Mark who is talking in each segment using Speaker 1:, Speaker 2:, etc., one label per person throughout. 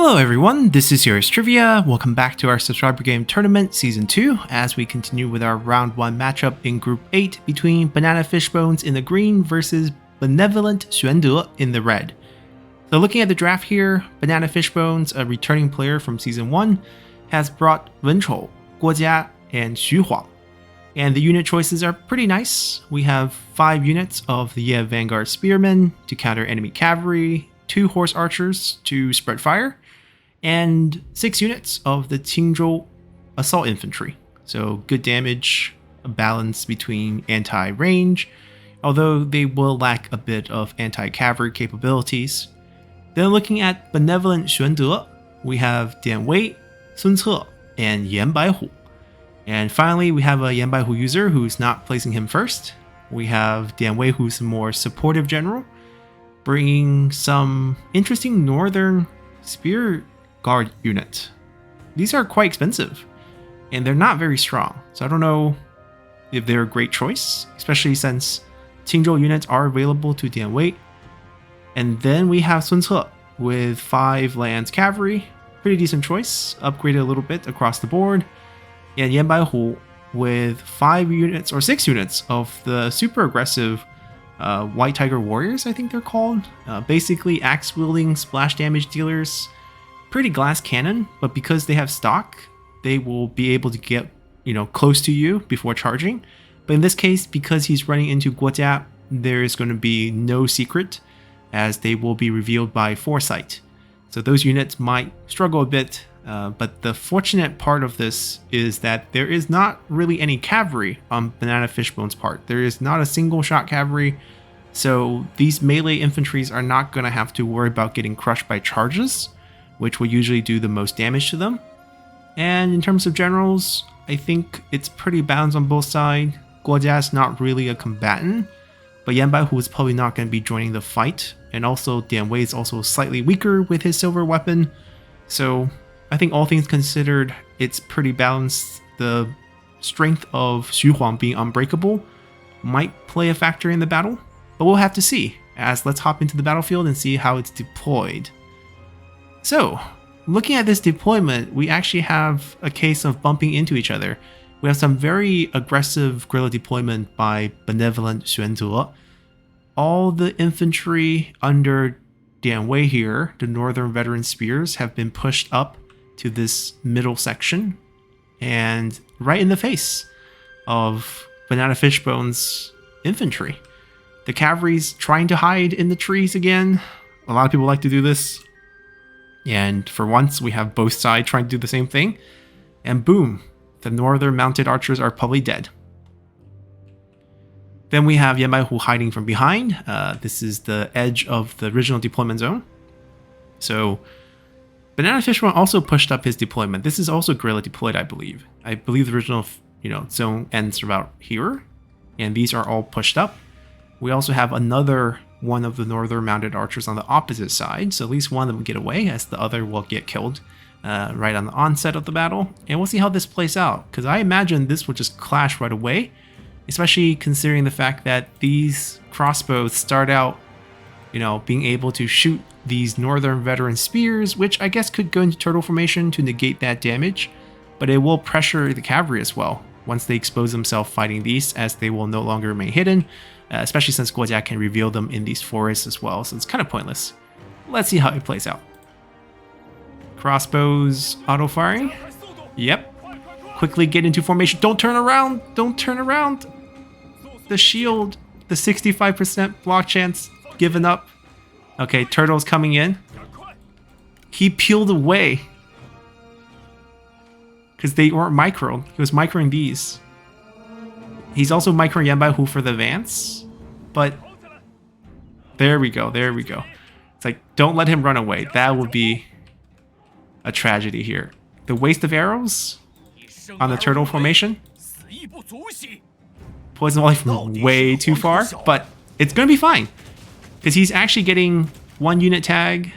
Speaker 1: Hello everyone, this is yours Trivia. Welcome back to our subscriber game tournament season 2 as we continue with our round 1 matchup in group 8 between Bananafishbones in the green versus Benevolent Xuande in the red. So looking at the draft here, Bananafishbones, a returning player from season 1, has brought Wenchou, Guojia, and Xuande. And the unit choices are pretty nice. We have 5 units of the Ye Vanguard Spearmen to counter enemy cavalry, 2 horse archers to spread fire, and 6 units of the Qingzhou assault infantry. So good damage, a balance between anti-range, although they will lack a bit of anti-cavalry capabilities. Then looking at Benevolent Xuande, we have Dian Wei, Sun Ce, and Yan Baihu. And finally, we have a Yan Baihu user who's not placing him first. We have Dian Wei, who's a more supportive general, bringing some interesting northern spear guard unit. These are quite expensive, and they're not very strong. So I don't know if they're a great choice, especially since Qingzhou units are available to Dian Wei. And then we have Sun Ce with 5 lands cavalry, pretty decent choice, upgraded a little bit across the board. And Yan Baihu with 5 units or 6 units of the super aggressive White Tiger Warriors, I think they're called. Basically axe-wielding splash damage dealers. Pretty glass cannon, but because they have stock, they will be able to get, close to you before charging. But in this case, because he's running into Guojia, there is going to be no secret, as they will be revealed by foresight. So those units might struggle a bit, but the fortunate part of this is that there is not really any cavalry on Bananafishbones' part. There is not a single shot cavalry, so these melee infantries are not going to have to worry about getting crushed by charges, which will usually do the most damage to them. And in terms of generals, I think it's pretty balanced on both sides. Guojia is not really a combatant, but Yan Baihu is probably not going to be joining the fight, and also Dian Wei is also slightly weaker with his silver weapon, so I think all things considered, it's pretty balanced. The strength of Xuande being unbreakable might play a factor in the battle, but we'll have to see, as let's hop into the battlefield and see how it's deployed. So, looking at this deployment, we actually have a case of bumping into each other. We have some very aggressive guerrilla deployment by Benevolent Xuande. All the infantry under Dian Wei here, the Northern Veteran Spears, have been pushed up to this middle section and right in the face of Bananafishbones' infantry. The cavalry's trying to hide in the trees again. A lot of people like to do this. And for once, we have both sides trying to do the same thing. And boom, the northern mounted archers are probably dead. Then we have Yan Baihu hiding from behind. This is the edge of the original deployment zone. So Bananafishbone also pushed up his deployment. This is also guerrilla deployed, I believe. I believe the original, zone ends about here, and these are all pushed up. We also have another one of the northern mounted archers on the opposite side, so at least one of them will get away, as the other will get killed right on the onset of the battle. And we'll see how this plays out, because I imagine this will just clash right away, especially considering the fact that these crossbows start out, being able to shoot these northern veteran spears, which I guess could go into turtle formation to negate that damage, but it will pressure the cavalry as well once they expose themselves fighting these, as they will no longer remain hidden, especially since Guojia can reveal them in these forests as well, so it's kind of pointless. Let's see how it plays out. Crossbows auto firing. Yep. Quickly get into formation. Don't turn around. Don't turn around. The shield, the 65% block chance, given up. Okay, turtle's coming in. He peeled away because they weren't microed. He was microing these. He's also microing Yan Baihu for the advance, but there we go. There we go. It's like, don't let him run away. That would be a tragedy here. The waste of arrows on the turtle formation. Poison volley from way too far, but it's gonna be fine because he's actually getting 1 unit tag,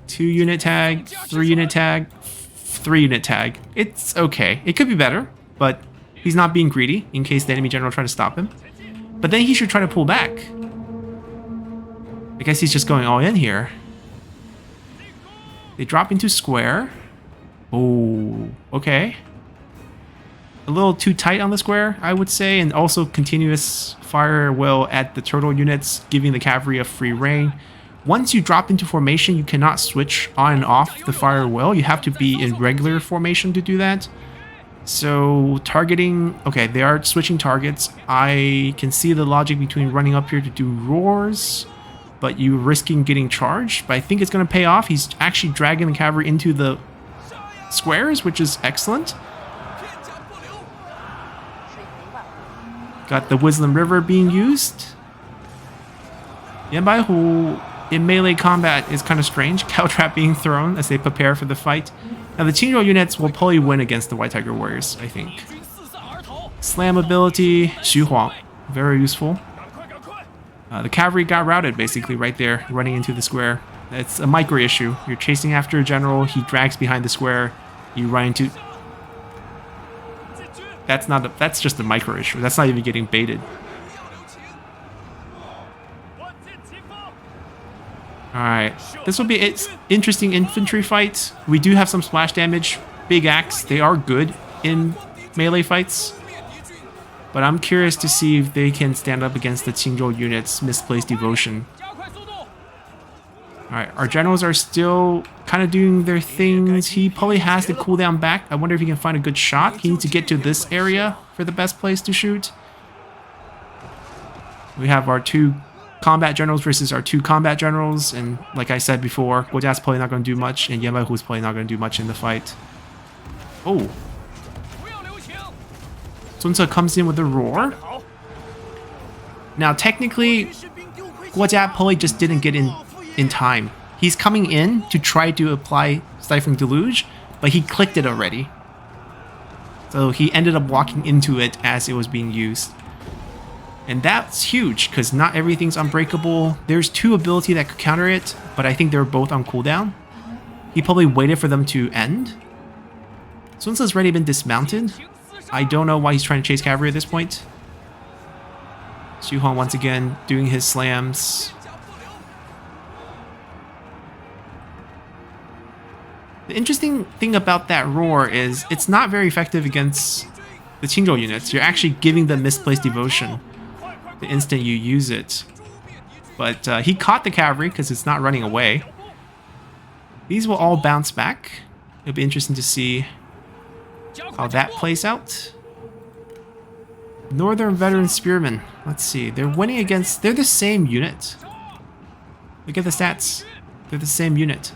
Speaker 1: 2 unit tag, 3 unit tag, 3 unit tag. It's okay. It could be better, but he's not being greedy in case the enemy general try to stop him. But then he should try to pull back. I guess he's just going all in here. They drop into square. Oh, okay. A little too tight on the square, I would say, and also continuous fire will at the turtle units, giving the cavalry a free rein. Once you drop into formation, you cannot switch on and off the fire will. You have to be in regular formation to do that. So targeting, okay, they are switching targets. I can see the logic between running up here to do roars, but you risking getting charged. But I think it's going to pay off. He's actually dragging the cavalry into the squares, which is excellent. Got the Wisdom River being used. Yanbaihu in melee combat is kind of strange. Cow trap being thrown as they prepare for the fight. Now the Qingzhou units will probably win against the White Tiger Warriors, I think. Slam ability, Xu Huang, very useful. The cavalry got routed basically right there, running into the square. It's a micro issue. You're chasing after a general, he drags behind the square, you run into... That's just a micro issue. That's not even getting baited. Alright, this will be an interesting infantry fight. We do have some splash damage. Big axe, they are good in melee fights. But I'm curious to see if they can stand up against the Qingzhou units' misplaced devotion. Alright, our generals are still kind of doing their things. He probably has the cooldown back. I wonder if he can find a good shot. He needs to get to this area for the best place to shoot. We have our 2 combat generals versus our 2 combat generals. And like I said before, Guojia's probably not going to do much. And Yanbaihu's probably not going to do much in the fight. Oh. Sun Ce comes in with a roar. Now, technically, Guojia probably just didn't get in time. He's coming in to try to apply Stifling Deluge, but he clicked it already. So he ended up walking into it as it was being used. And that's huge, because not everything's unbreakable. There's 2 ability that could counter it, but I think they're both on cooldown. He probably waited for them to end. Sun Ce's already been dismounted. I don't know why he's trying to chase cavalry at this point. Xu Huang once again doing his slams. The interesting thing about that roar is it's not very effective against the Qingzhou units. You're actually giving them misplaced devotion the instant you use it. But he caught the cavalry because it's not running away. These will all bounce back. It'll be interesting to see how that plays out. Northern Veteran Spearmen. Let's see. They're winning against... They're the same unit. Look at the stats. They're the same unit.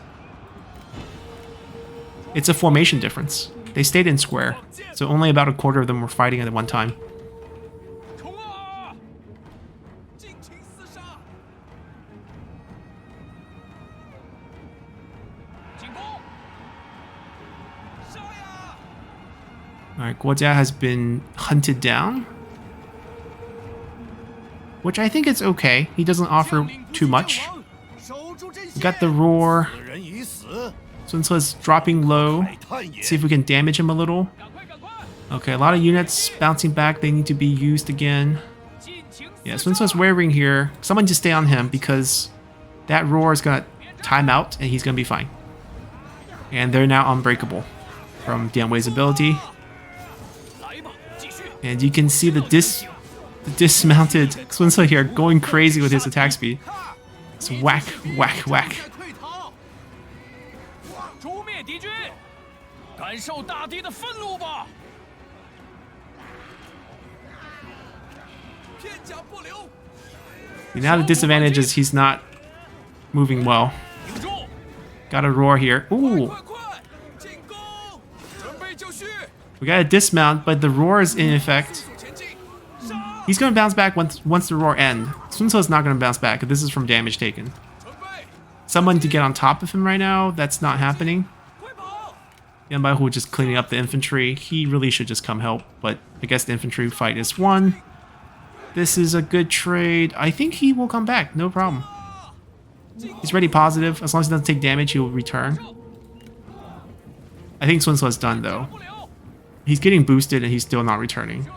Speaker 1: It's a formation difference. They stayed in square, so only about a quarter of them were fighting at one time. Alright, Guojia has been hunted down. Which I think is okay. He doesn't offer too much. We got the roar. Sun Ce's dropping low. See if we can damage him a little. Okay, a lot of units bouncing back. They need to be used again. Yeah, Sun Ce's wavering here. Someone just stay on him because that roar is going to time out and he's going to be fine. And they're now unbreakable from Dian Wei's ability. And you can see the dismounted Sun Ce here going crazy with his attack speed. It's whack, whack, whack. Now the disadvantage is he's not moving well. Got a roar here. Ooh. We got a dismount, but the roar is in effect. He's going to bounce back once the roar ends. Sun Ce is not going to bounce back. This is from damage taken. Someone to get on top of him right now. That's not happening. Yanbaihu just cleaning up the infantry. He really should just come help, but I guess the infantry fight is won. This is a good trade. I think he will come back. No problem. He's ready positive. As long as he doesn't take damage, he will return. I think Sun Ce is done, though. He's getting boosted, and he's still not returning.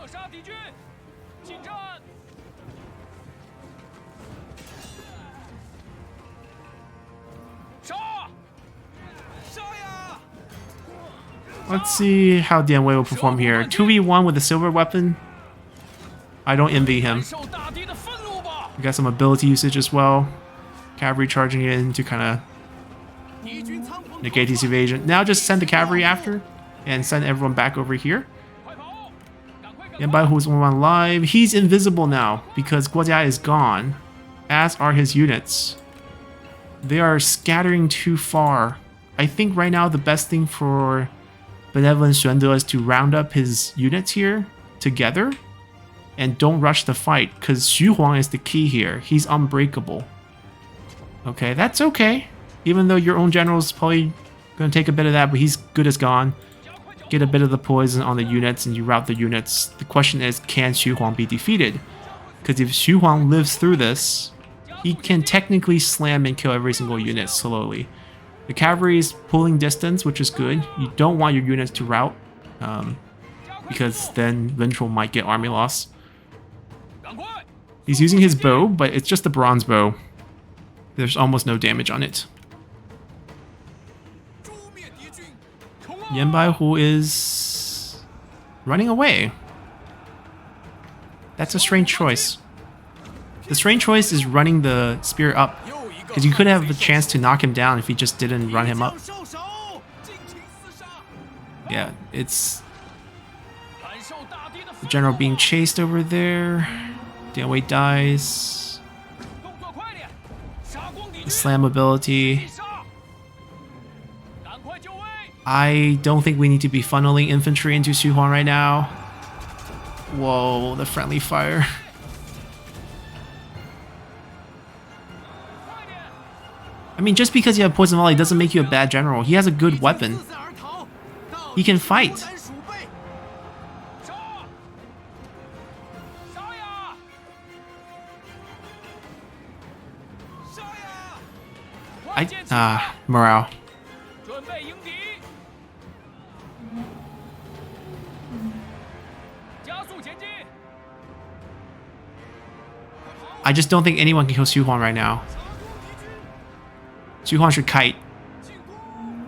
Speaker 1: Let's see how Dianwei will perform here. 2v1 with a silver weapon. I don't envy him. We got some ability usage as well. Cavalry charging in to kind of negate his evasion. Now just send the cavalry after and send everyone back over here. Yanbai who's one live. He's invisible now because Guojia is gone, as are his units. They are scattering too far. I think right now the best thing for Benevolent Xuande is to round up his units here together and don't rush the fight, because Xu Huang is the key here. He's unbreakable. Okay, that's okay. Even though your own general is probably going to take a bit of that, but he's good as gone. Get a bit of the poison on the units and you rout the units. The question is, can Xu Huang be defeated? Because if Xu Huang lives through this, he can technically slam and kill every single unit slowly. The cavalry is pulling distance, which is good. You don't want your units to rout, because then Ventral might get army loss. He's using his bow, but it's just a bronze bow. There's almost no damage on it. Yanbai Hu is running away. That's a strange choice. The strange choice is running the spear up, because you could have a chance to knock him down if he just didn't run him up. Yeah, it's the general being chased over there. Dianwei dies. The slam ability. I don't think we need to be funneling infantry into Xu Huang right now. Whoa, the friendly fire. I mean, just because you have Poison Volley doesn't make you a bad general. He has a good weapon. He can fight. Morale. I just don't think anyone can kill Xu Huang right now. Xu Huang should kite.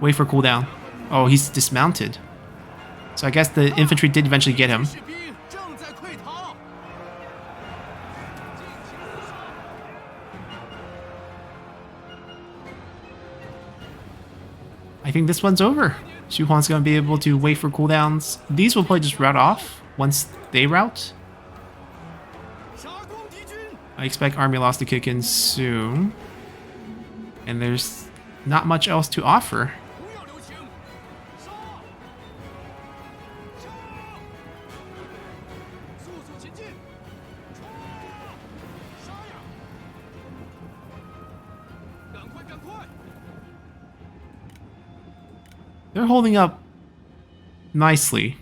Speaker 1: Wait for cooldown. Oh, he's dismounted. So I guess the infantry did eventually get him. I think this one's over. Xu Huang's going to be able to wait for cooldowns. These will probably just rout off once they rout. I expect army loss to kick in soon. And there's not much else to offer. They're holding up nicely.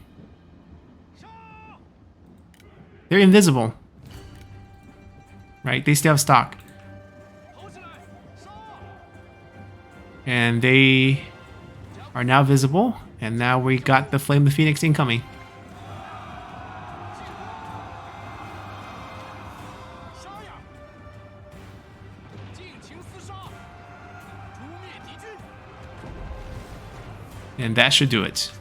Speaker 1: They're invisible. Right? They still have stock. And they are now visible. And now we got the Flame of the Phoenix incoming. And that should do it.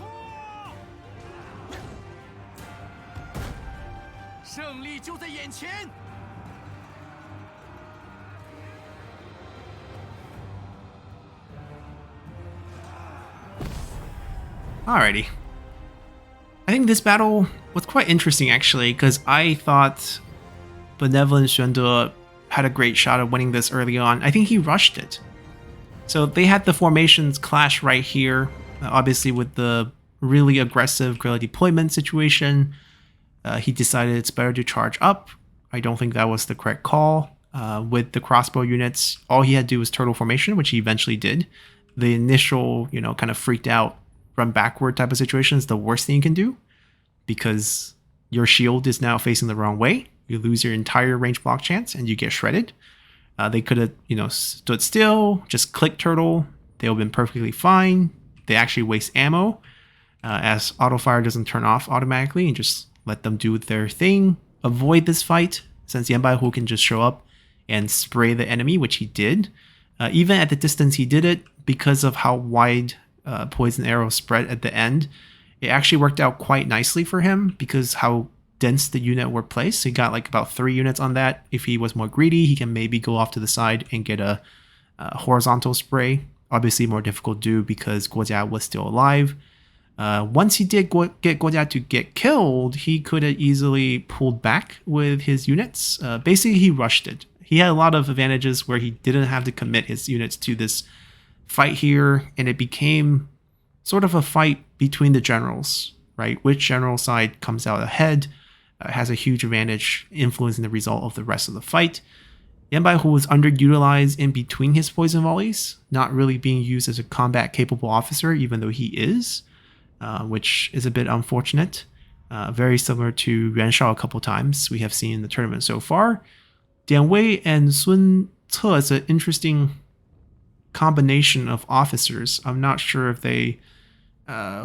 Speaker 1: Alrighty. I think this battle was quite interesting actually, because I thought Benevolent Xuande had a great shot at winning this early on. I think he rushed it. So they had the formations clash right here. Obviously with the really aggressive guerrilla deployment situation, he decided it's better to charge up. I don't think that was the correct call. With the crossbow units, all he had to do was turtle formation, which he eventually did. The initial, kind of freaked out run backward type of situation is the worst thing you can do, because your shield is now facing the wrong way. You lose your entire range block chance and you get shredded. They could have, stood still, just click turtle. They would have been perfectly fine. They actually waste ammo, as auto fire doesn't turn off automatically, and just let them do their thing. Avoid this fight, since Yanbai Hu can just show up and spray the enemy, which he did. Even at the distance he did it, because of how wide poison arrow spread at the end, it actually worked out quite nicely for him because how dense the unit were placed. So he got like about 3 units on that. If he was more greedy, he can maybe go off to the side and get a horizontal spray. Obviously more difficult to do because Guojia was still alive. Once he did get Guojia to get killed, he could have easily pulled back with his units. Basically, he rushed it. He had a lot of advantages where he didn't have to commit his units to this fight here, and it became sort of a fight between the generals, right? Which general side comes out ahead has a huge advantage, influencing the result of the rest of the fight. Yanbaihu was underutilized in between his poison volleys, not really being used as a combat-capable officer, even though he is, which is a bit unfortunate. Very similar to Yuanshao a couple times we have seen in the tournament so far. Dian Wei and Sun Ce is an interesting combination of officers. I'm not sure if they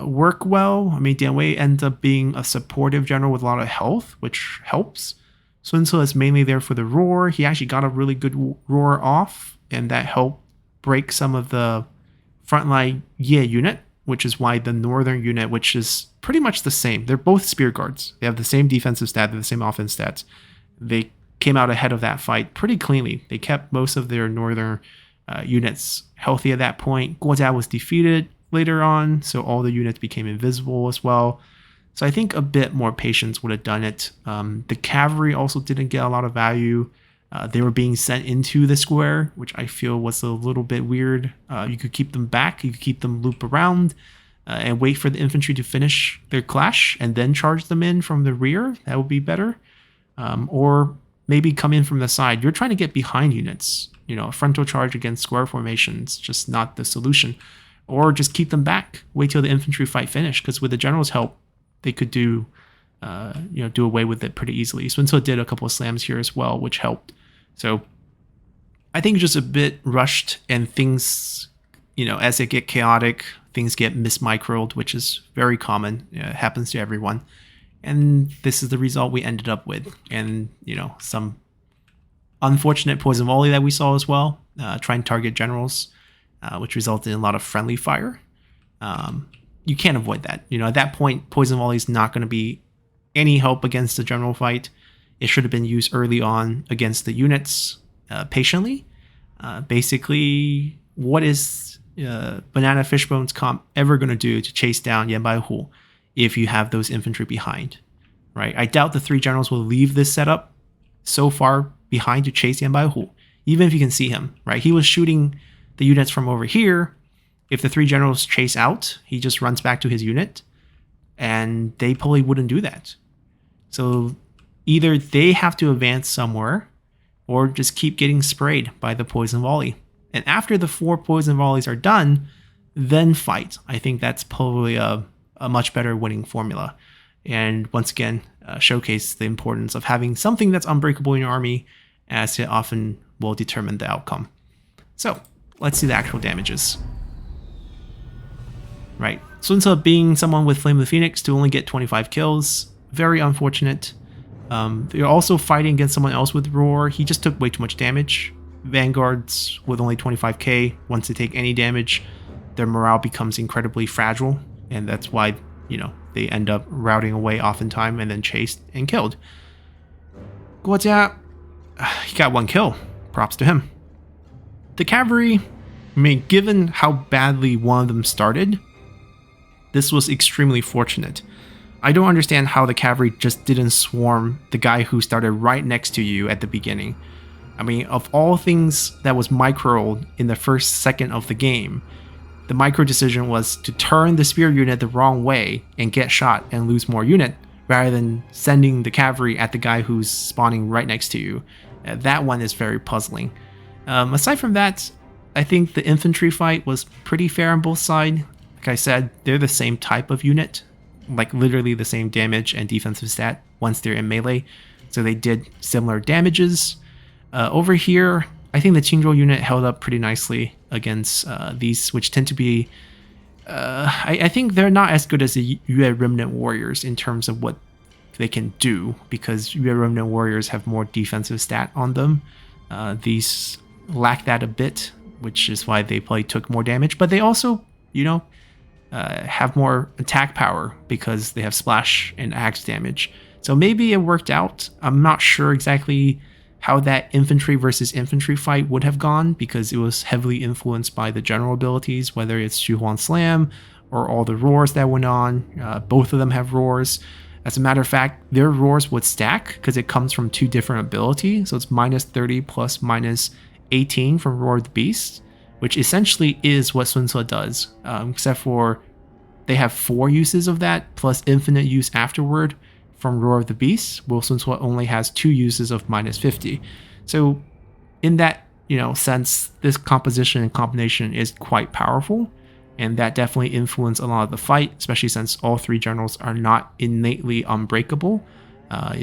Speaker 1: work well. I mean, Dian Wei ends up being a supportive general with a lot of health, which helps. Sun Ce is mainly there for the roar. He actually got a really good roar off, and that helped break some of the frontline Ye unit, which is why the northern unit, which is pretty much the same. They're both spear guards. They have the same defensive stat, they're the same offense stats. They came out ahead of that fight pretty cleanly. They kept most of their northern units healthy at that point. Guojia was defeated later on, so all the units became invisible as well. So I think a bit more patience would have done it. The cavalry also didn't get a lot of value. They were being sent into the square, which I feel was a little bit weird. You could keep them back, you could keep them loop around, and wait for the infantry to finish their clash and then charge them in from the rear. That would be better. Or maybe come in from the side. You're trying to get behind units. You know, a frontal charge against square formations, just not the solution. Or just keep them back. Wait till the infantry fight finished, because with the general's help, they could do away with it pretty easily. Sun Ce did a couple of slams here as well, which helped. So I think just a bit rushed, and things, as they get chaotic, things get mismicroed, which is very common. It happens to everyone. And this is the result we ended up with. And, some unfortunate poison volley that we saw as well, trying to target generals, which resulted in a lot of friendly fire. You can't avoid that. At that point, poison volley is not going to be any help against the general fight. It should have been used early on against the units patiently. Basically, what is Bananafishbones comp ever going to do to chase down Yanbaihu if you have those infantry behind, right? I doubt the 3 generals will leave this setup so far behind to chase Yanbaihu, even if you can see him, right? He was shooting the units from over here. If the 3 generals chase out, he just runs back to his unit, and they probably wouldn't do that. So either they have to advance somewhere or just keep getting sprayed by the poison volley. And after the 4 poison volleys are done, then fight. I think that's probably a much better winning formula. And once again, showcase the importance of having something that's unbreakable in your army, as it often will determine the outcome. So let's see the actual damages. Right, Sun Ce being someone with Flame of the Phoenix to only get 25 kills, very unfortunate. They're also fighting against someone else with Roar. He just took way too much damage. Vanguards with only 25k, once they take any damage, their morale becomes incredibly fragile, and that's why, they end up routing away oftentimes and then chased and killed. Guojia, he got 1 kill. Props to him. The cavalry, given how badly one of them started, this was extremely fortunate. I don't understand how the cavalry just didn't swarm the guy who started right next to you at the beginning. Of all things that was microed in the first second of the game, the micro decision was to turn the spear unit the wrong way and get shot and lose more unit, rather than sending the cavalry at the guy who's spawning right next to you. That one is very puzzling. Aside from that, I think the infantry fight was pretty fair on both sides. Like I said, they're the same type of unit, like literally the same damage and defensive stat once they're in melee, so they did similar damages. Over here, I think the Qingzhou unit held up pretty nicely against these, which tend to be... I think they're not as good as the Yue Remnant Warriors in terms of what they can do, because Yue Remnant Warriors have more defensive stat on them. These lack that a bit, which is why they probably took more damage, but they also, have more attack power because they have splash and axe damage. So maybe it worked out. I'm not sure exactly how that infantry versus infantry fight would have gone because it was heavily influenced by the general abilities, whether it's Xuande Slam or all the roars that went on. Both of them have roars. As a matter of fact, their roars would stack because it comes from 2 different abilities. So it's minus 30 plus minus 18 from Roar of the Beast, which essentially is what Xuande does, except for they have 4 uses of that plus infinite use afterward from Roar of the Beast, while Xuande only has 2 uses of minus 50. So in that sense, this composition and combination is quite powerful, and that definitely influenced a lot of the fight, especially since all 3 generals are not innately unbreakable.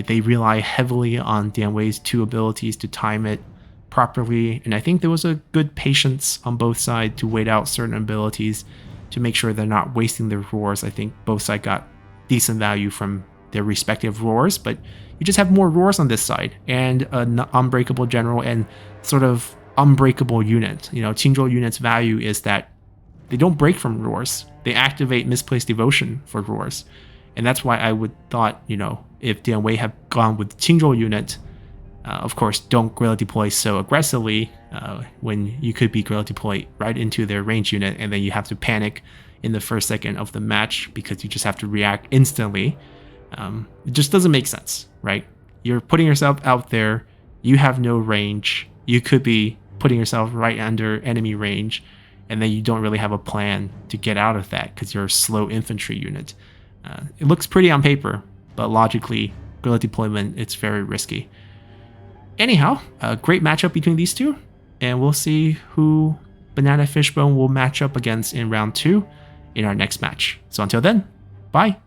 Speaker 1: They rely heavily on Dian Wei's 2 abilities to time it properly, and I think there was a good patience on both sides to wait out certain abilities to make sure they're not wasting their roars. I think both sides got decent value from their respective roars, but you just have more roars on this side and an unbreakable general and sort of unbreakable unit. Qingzhou unit's value is that they don't break from roars. They activate misplaced devotion for roars. And that's why I would thought, if Dian Wei had gone with Qingzhou unit, of course, don't guerrilla deploy so aggressively when you could be guerrilla deploy right into their range unit, and then you have to panic in the first second of the match because you just have to react instantly. It just doesn't make sense, right? You're putting yourself out there. You have no range. You could be putting yourself right under enemy range, and then you don't really have a plan to get out of that because you're a slow infantry unit. It looks pretty on paper, but logically, guerrilla deployment, it's very risky. Anyhow, a great matchup between these two, and we'll see who Bananafishbone will match up against in round 2 in our next match. So until then, bye!